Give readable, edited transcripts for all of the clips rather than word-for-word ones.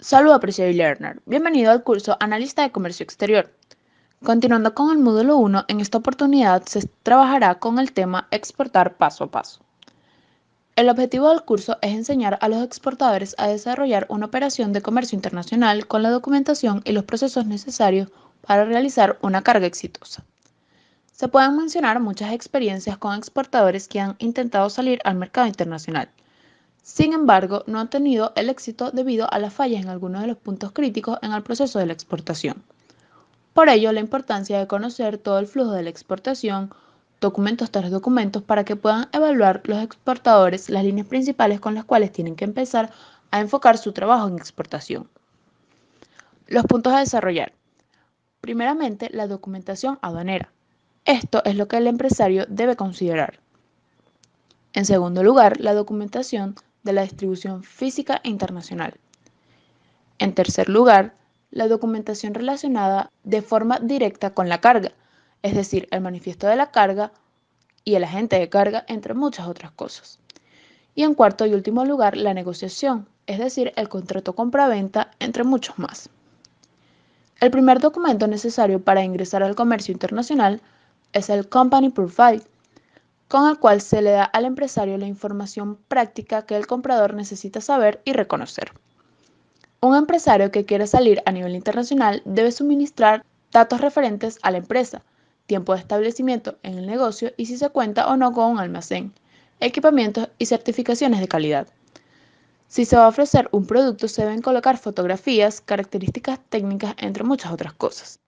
Saludos, apreciado learner. Bienvenido al curso Analista de Comercio Exterior. Continuando con el módulo 1, en esta oportunidad se trabajará con el tema Exportar paso a paso. El objetivo del curso es enseñar a los exportadores a desarrollar una operación de comercio internacional con la documentación y los procesos necesarios para realizar una carga exitosa. Se pueden mencionar muchas experiencias con exportadores que han intentado salir al mercado internacional. Sin embargo, no han tenido el éxito debido a las fallas en algunos de los puntos críticos en el proceso de la exportación. Por ello, la importancia de conocer todo el flujo de la exportación, documentos tras documentos, para que puedan evaluar los exportadores las líneas principales con las cuales tienen que empezar a enfocar su trabajo en exportación. Los puntos a desarrollar. Primeramente, la documentación aduanera. Esto es lo que el empresario debe considerar. En segundo lugar, la documentación de la distribución física e internacional. En tercer lugar, la documentación relacionada de forma directa con la carga, es decir, el manifiesto de la carga y el agente de carga, entre muchas otras cosas. Y en cuarto y último lugar, la negociación, es decir, el contrato compra-venta, entre muchos más. El primer documento necesario para ingresar al comercio internacional es el Company Profile, con el cual se le da al empresario la información práctica que el comprador necesita saber y reconocer. Un empresario que quiere salir a nivel internacional debe suministrar datos referentes a la empresa, tiempo de establecimiento en el negocio y si se cuenta o no con un almacén, equipamientos y certificaciones de calidad. Si se va a ofrecer un producto, se deben colocar fotografías, características técnicas, entre muchas otras cosas.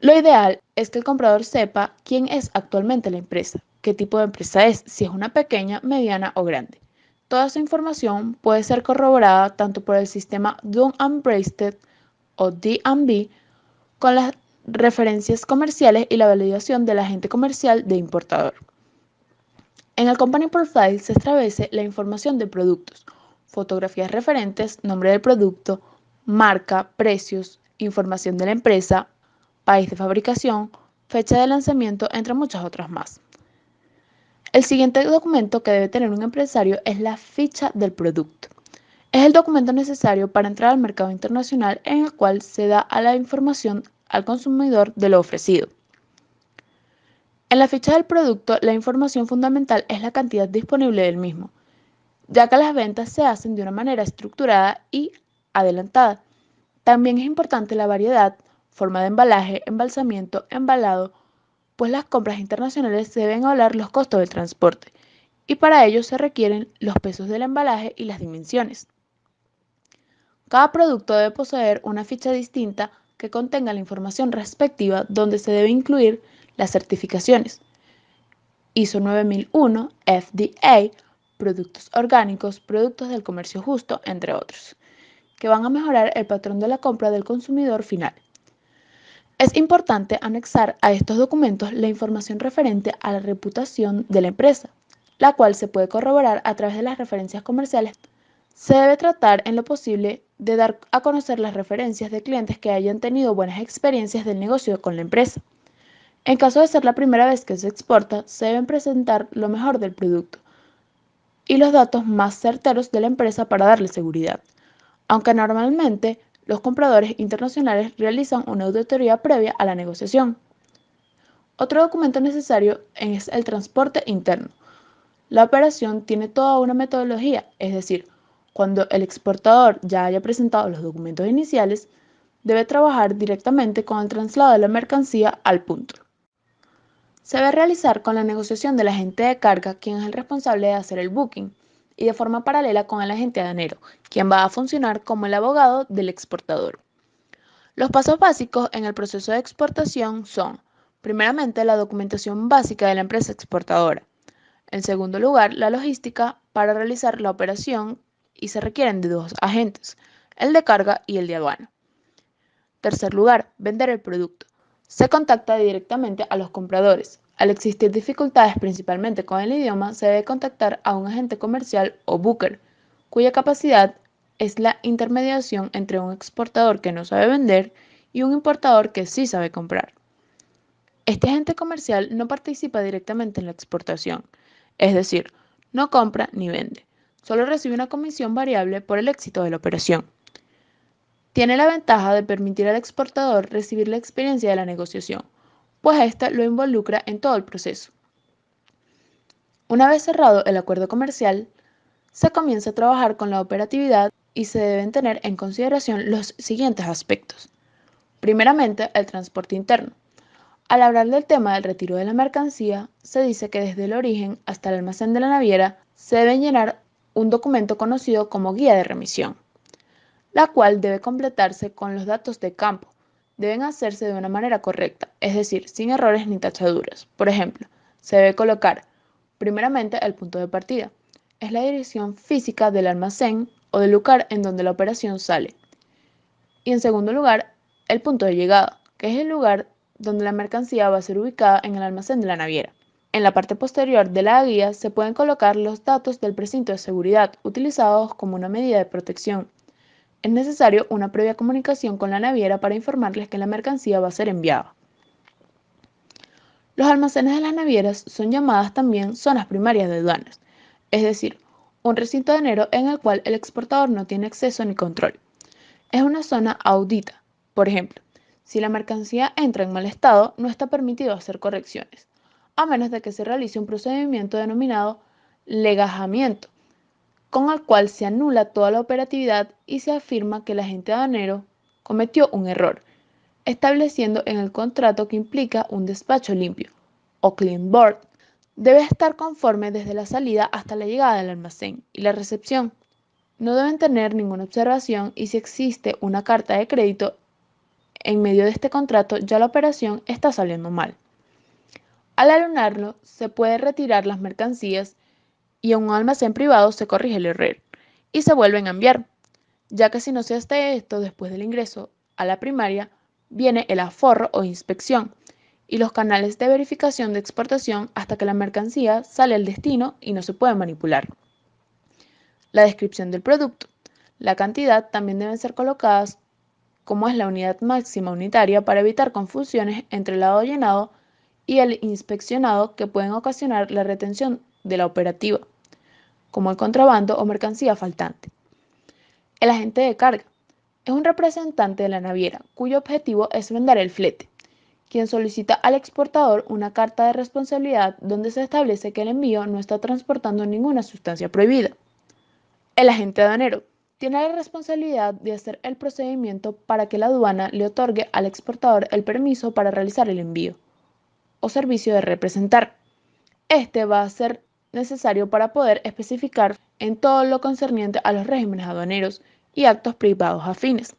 Lo ideal es que el comprador sepa quién es actualmente la empresa, qué tipo de empresa es, si es una pequeña, mediana o grande. Toda esa información puede ser corroborada tanto por el sistema Dun & Bradstreet o D&B con las referencias comerciales y la validación del agente comercial de importador. En el Company Profile se establece la información de productos, fotografías referentes, nombre del producto, marca, precios, información de la empresa, país de fabricación, fecha de lanzamiento, entre muchas otras más. El siguiente documento que debe tener un empresario es la ficha del producto. Es el documento necesario para entrar al mercado internacional en el cual se da a la información al consumidor de lo ofrecido. En la ficha del producto, la información fundamental es la cantidad disponible del mismo, ya que las ventas se hacen de una manera estructurada y adelantada. También es importante la variedad, forma de embalaje, embalsamiento, embalado, pues las compras internacionales deben hablar los costos del transporte, y para ello se requieren los pesos del embalaje y las dimensiones. Cada producto debe poseer una ficha distinta que contenga la información respectiva donde se debe incluir las certificaciones ISO 9001, FDA, productos orgánicos, productos del comercio justo, entre otros, que van a mejorar el patrón de la compra del consumidor final. Es importante anexar a estos documentos la información referente a la reputación de la empresa, la cual se puede corroborar a través de las referencias comerciales. Se debe tratar en lo posible de dar a conocer las referencias de clientes que hayan tenido buenas experiencias del negocio con la empresa. En caso de ser la primera vez que se exporta, se deben presentar lo mejor del producto y los datos más certeros de la empresa para darle seguridad, aunque normalmente los compradores internacionales realizan una auditoría previa a la negociación. Otro documento necesario es el transporte interno. La operación tiene toda una metodología, es decir, cuando el exportador ya haya presentado los documentos iniciales, debe trabajar directamente con el traslado de la mercancía al punto. Se debe realizar con la negociación del agente de carga, quien es el responsable de hacer el booking, y de forma paralela con el agente aduanero, quien va a funcionar como el abogado del exportador. Los pasos básicos en el proceso de exportación son, primeramente, la documentación básica de la empresa exportadora. En segundo lugar, la logística para realizar la operación y se requieren de dos agentes, el de carga y el de aduana. Tercer lugar, vender el producto. Se contacta directamente a los compradores. Al existir dificultades principalmente con el idioma, se debe contactar a un agente comercial o booker, cuya capacidad es la intermediación entre un exportador que no sabe vender y un importador que sí sabe comprar. Este agente comercial no participa directamente en la exportación, es decir, no compra ni vende, solo recibe una comisión variable por el éxito de la operación. Tiene la ventaja de permitir al exportador recibir la experiencia de la negociación, pues ésta lo involucra en todo el proceso. Una vez cerrado el acuerdo comercial, se comienza a trabajar con la operatividad y se deben tener en consideración los siguientes aspectos. Primeramente, el transporte interno. Al hablar del tema del retiro de la mercancía, se dice que desde el origen hasta el almacén de la naviera se debe llenar un documento conocido como guía de remisión, la cual debe completarse con los datos de campo. Deben hacerse de una manera correcta, es decir, sin errores ni tachaduras. Por ejemplo, se debe colocar primeramente el punto de partida. Es la dirección física del almacén o del lugar en donde la operación sale. Y en segundo lugar, el punto de llegada, que es el lugar donde la mercancía va a ser ubicada en el almacén de la naviera. En la parte posterior de la guía se pueden colocar los datos del precinto de seguridad utilizados como una medida de protección. Es necesario una previa comunicación con la naviera para informarles que la mercancía va a ser enviada. Los almacenes de las navieras son llamadas también zonas primarias de aduanas, es decir, un recinto aduanero en el cual el exportador no tiene acceso ni control. Es una zona audita. Por ejemplo, si la mercancía entra en mal estado, no está permitido hacer correcciones, a menos de que se realice un procedimiento denominado legajamiento, con el cual se anula toda la operatividad y se afirma que el agente aduanero cometió un error, estableciendo en el contrato que implica un despacho limpio, o clean board. Debe estar conforme desde la salida hasta la llegada del almacén y la recepción. No deben tener ninguna observación y si existe una carta de crédito en medio de este contrato, ya la operación está saliendo mal. Al anullarlo, se puede retirar las mercancías y en un almacén privado se corrige el error y se vuelven a enviar, ya que si no se hace esto después del ingreso a la primaria, viene el aforro o inspección y los canales de verificación de exportación hasta que la mercancía sale al destino y no se puede manipular. La descripción del producto. La cantidad también deben ser colocadas como es la unidad máxima unitaria para evitar confusiones entre el lado llenado y el inspeccionado que pueden ocasionar la retención de la operativa, como el contrabando o mercancía faltante. El agente de carga es un representante de la naviera cuyo objetivo es vender el flete, quien solicita al exportador una carta de responsabilidad donde se establece que el envío no está transportando ninguna sustancia prohibida. El agente aduanero tiene la responsabilidad de hacer el procedimiento para que la aduana le otorgue al exportador el permiso para realizar el envío o servicio de representar. Este va a ser necesario para poder especificar en todo lo concerniente a los regímenes aduaneros y actos privados afines.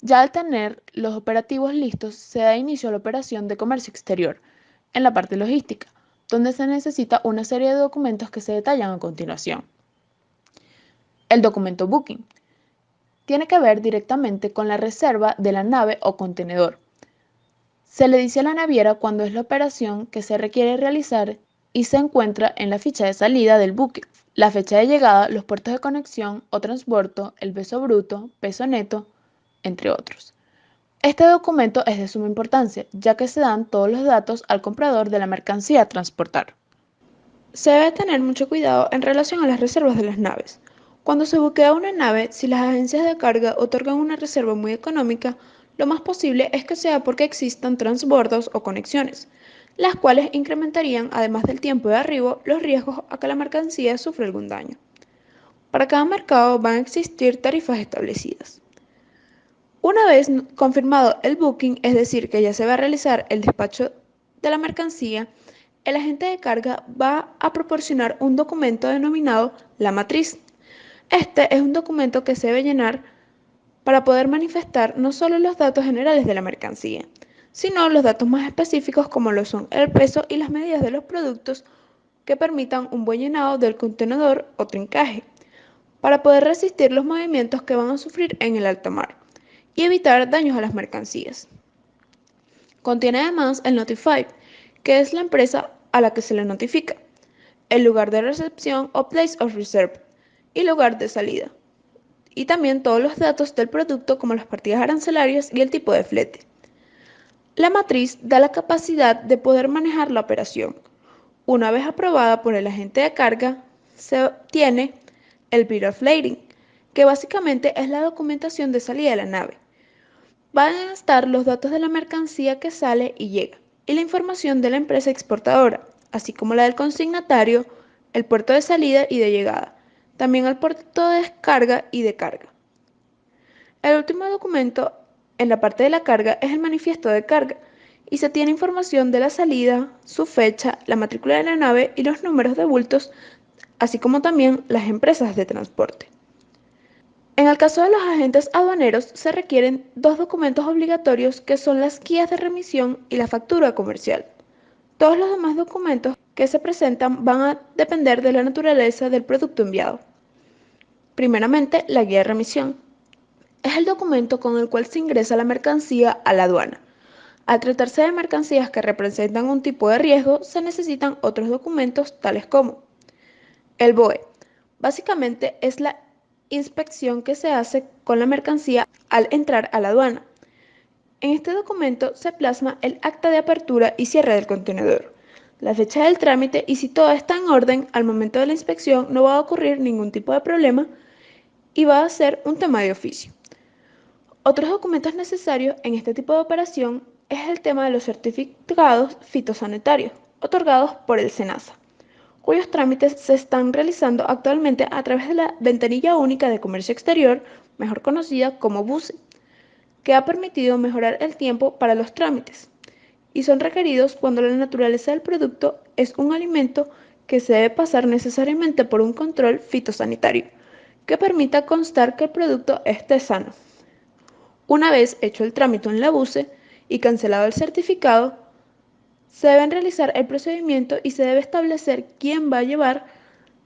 Ya al tener los operativos listos, se da inicio a la operación de comercio exterior, en la parte logística, donde se necesita una serie de documentos que se detallan a continuación. El documento Booking tiene que ver directamente con la reserva de la nave o contenedor. Se le dice a la naviera cuándo es la operación que se requiere realizar y se encuentra en la ficha de salida del buque, la fecha de llegada, los puertos de conexión o transbordo, el peso bruto, peso neto, entre otros. Este documento es de suma importancia, ya que se dan todos los datos al comprador de la mercancía a transportar. Se debe tener mucho cuidado en relación a las reservas de las naves. Cuando se buquea una nave, si las agencias de carga otorgan una reserva muy económica, lo más posible es que sea porque existan transbordos o conexiones, las cuales incrementarían, además del tiempo de arribo, los riesgos a que la mercancía sufra algún daño. Para cada mercado van a existir tarifas establecidas. Una vez confirmado el booking, es decir, que ya se va a realizar el despacho de la mercancía, el agente de carga va a proporcionar un documento denominado la matriz. Este es un documento que se debe llenar para poder manifestar no solo los datos generales de la mercancía, sino los datos más específicos como lo son el peso y las medidas de los productos que permitan un buen llenado del contenedor o trincaje, para poder resistir los movimientos que van a sufrir en el alta mar y evitar daños a las mercancías. Contiene además el Notified, que es la empresa a la que se le notifica, el lugar de recepción o place of reserve y lugar de salida, y también todos los datos del producto como las partidas arancelarias y el tipo de flete. La matriz da la capacidad de poder manejar la operación. Una vez aprobada por el agente de carga, se obtiene el Bill of Lading, que básicamente es la documentación de salida de la nave. Van a estar los datos de la mercancía que sale y llega, y la información de la empresa exportadora, así como la del consignatario, el puerto de salida y de llegada, también el puerto de descarga y de carga. El último documento en la parte de la carga es el manifiesto de carga, y se tiene información de la salida, su fecha, la matrícula de la nave y los números de bultos, así como también las empresas de transporte. En el caso de los agentes aduaneros, se requieren dos documentos obligatorios que son las guías de remisión y la factura comercial. Todos los demás documentos que se presentan van a depender de la naturaleza del producto enviado. Primeramente, la guía de remisión. Es el documento con el cual se ingresa la mercancía a la aduana. Al tratarse de mercancías que representan un tipo de riesgo, se necesitan otros documentos tales como el BOE. Básicamente es la inspección que se hace con la mercancía al entrar a la aduana. En este documento se plasma el acta de apertura y cierre del contenedor, la fecha del trámite y si todo está en orden, al momento de la inspección no va a ocurrir ningún tipo de problema y va a ser un tema de oficio. Otros documentos necesarios en este tipo de operación es el tema de los certificados fitosanitarios otorgados por el SENASA, cuyos trámites se están realizando actualmente a través de la Ventanilla Única de Comercio Exterior, mejor conocida como VUCE, que ha permitido mejorar el tiempo para los trámites, y son requeridos cuando la naturaleza del producto es un alimento que se debe pasar necesariamente por un control fitosanitario, que permita constar que el producto esté sano. Una vez hecho el trámite en la VUCE y cancelado el certificado, se debe realizar el procedimiento y se debe establecer quién va a llevar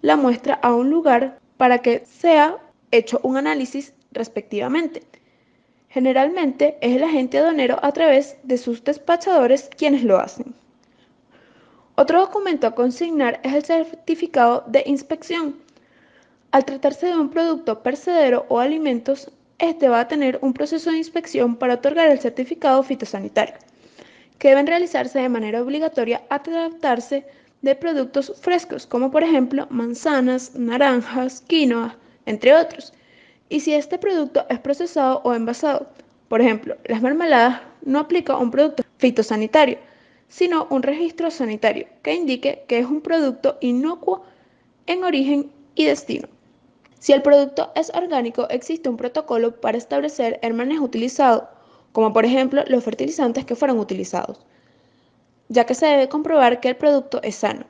la muestra a un lugar para que sea hecho un análisis respectivamente. Generalmente es el agente aduanero a través de sus despachadores quienes lo hacen. Otro documento a consignar es el certificado de inspección. Al tratarse de un producto perecedero o alimentos, este va a tener un proceso de inspección para otorgar el certificado fitosanitario, que deben realizarse de manera obligatoria a tratarse de productos frescos, como por ejemplo manzanas, naranjas, quinoa, entre otros. Y si este producto es procesado o envasado, por ejemplo, las mermeladas, no aplica un producto fitosanitario, sino un registro sanitario que indique que es un producto inocuo en origen y destino. Si el producto es orgánico, existe un protocolo para establecer el manejo utilizado, como por ejemplo los fertilizantes que fueron utilizados, ya que se debe comprobar que el producto es sano.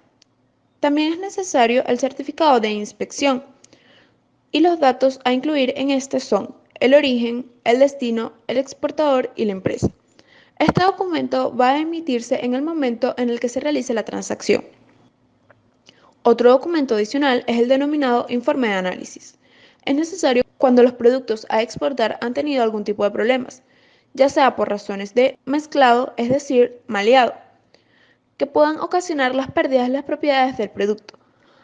También es necesario el certificado de inspección, y los datos a incluir en este son el origen, el destino, el exportador y la empresa. Este documento va a emitirse en el momento en el que se realice la transacción. Otro documento adicional es el denominado informe de análisis. Es necesario cuando los productos a exportar han tenido algún tipo de problemas, ya sea por razones de mezclado, es decir, maleado, que puedan ocasionar las pérdidas de las propiedades del producto.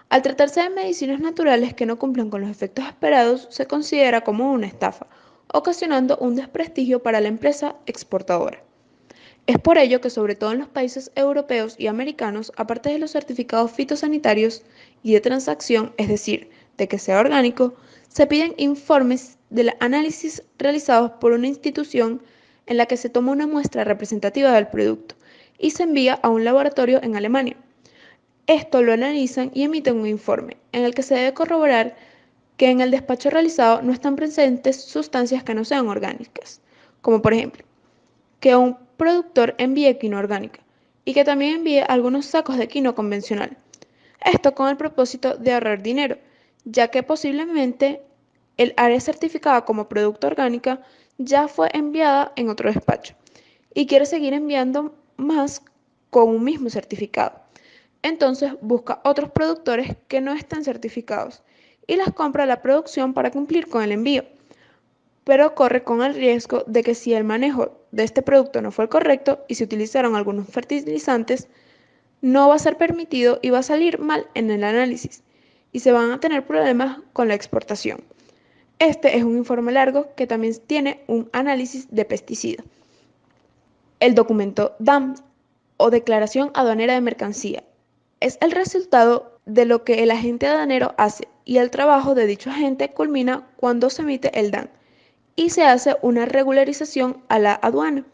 Al tratarse de medicinas naturales que no cumplen con los efectos esperados, se considera como una estafa, ocasionando un desprestigio para la empresa exportadora. Es por ello que, sobre todo en los países europeos y americanos, aparte de los certificados fitosanitarios y de transacción, es decir, de que sea orgánico, se piden informes del análisis realizados por una institución en la que se toma una muestra representativa del producto y se envía a un laboratorio en Alemania. Esto lo analizan y emiten un informe, en el que se debe corroborar que en el despacho realizado no están presentes sustancias que no sean orgánicas, como por ejemplo, que un productor envíe quinoa orgánica y que también envíe algunos sacos de quinoa convencional. Esto con el propósito de ahorrar dinero, ya que posiblemente el área certificada como producto orgánica ya fue enviada en otro despacho y quiere seguir enviando más con un mismo certificado. Entonces busca otros productores que no están certificados y las compra a la producción para cumplir con el envío, pero corre con el riesgo de que si el manejo de este producto no fue el correcto y se utilizaron algunos fertilizantes, no va a ser permitido y va a salir mal en el análisis y se van a tener problemas con la exportación. Este es un informe largo que también tiene un análisis de pesticidas. El documento DAM o Declaración Aduanera de Mercancía es el resultado de lo que el agente aduanero hace y el trabajo de dicho agente culmina cuando se emite el DAN y se hace una regularización a la aduana.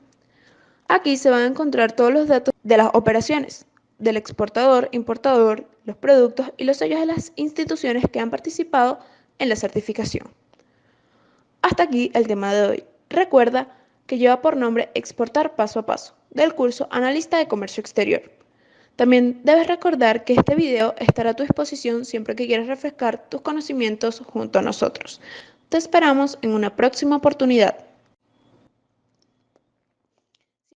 Aquí se van a encontrar todos los datos de las operaciones, del exportador, importador, los productos y los sellos de las instituciones que han participado en la certificación. Hasta aquí el tema de hoy. Recuerda que lleva por nombre Exportar paso a paso, del curso Analista de Comercio Exterior. También debes recordar que este video estará a tu disposición siempre que quieras refrescar tus conocimientos junto a nosotros. Te esperamos en una próxima oportunidad.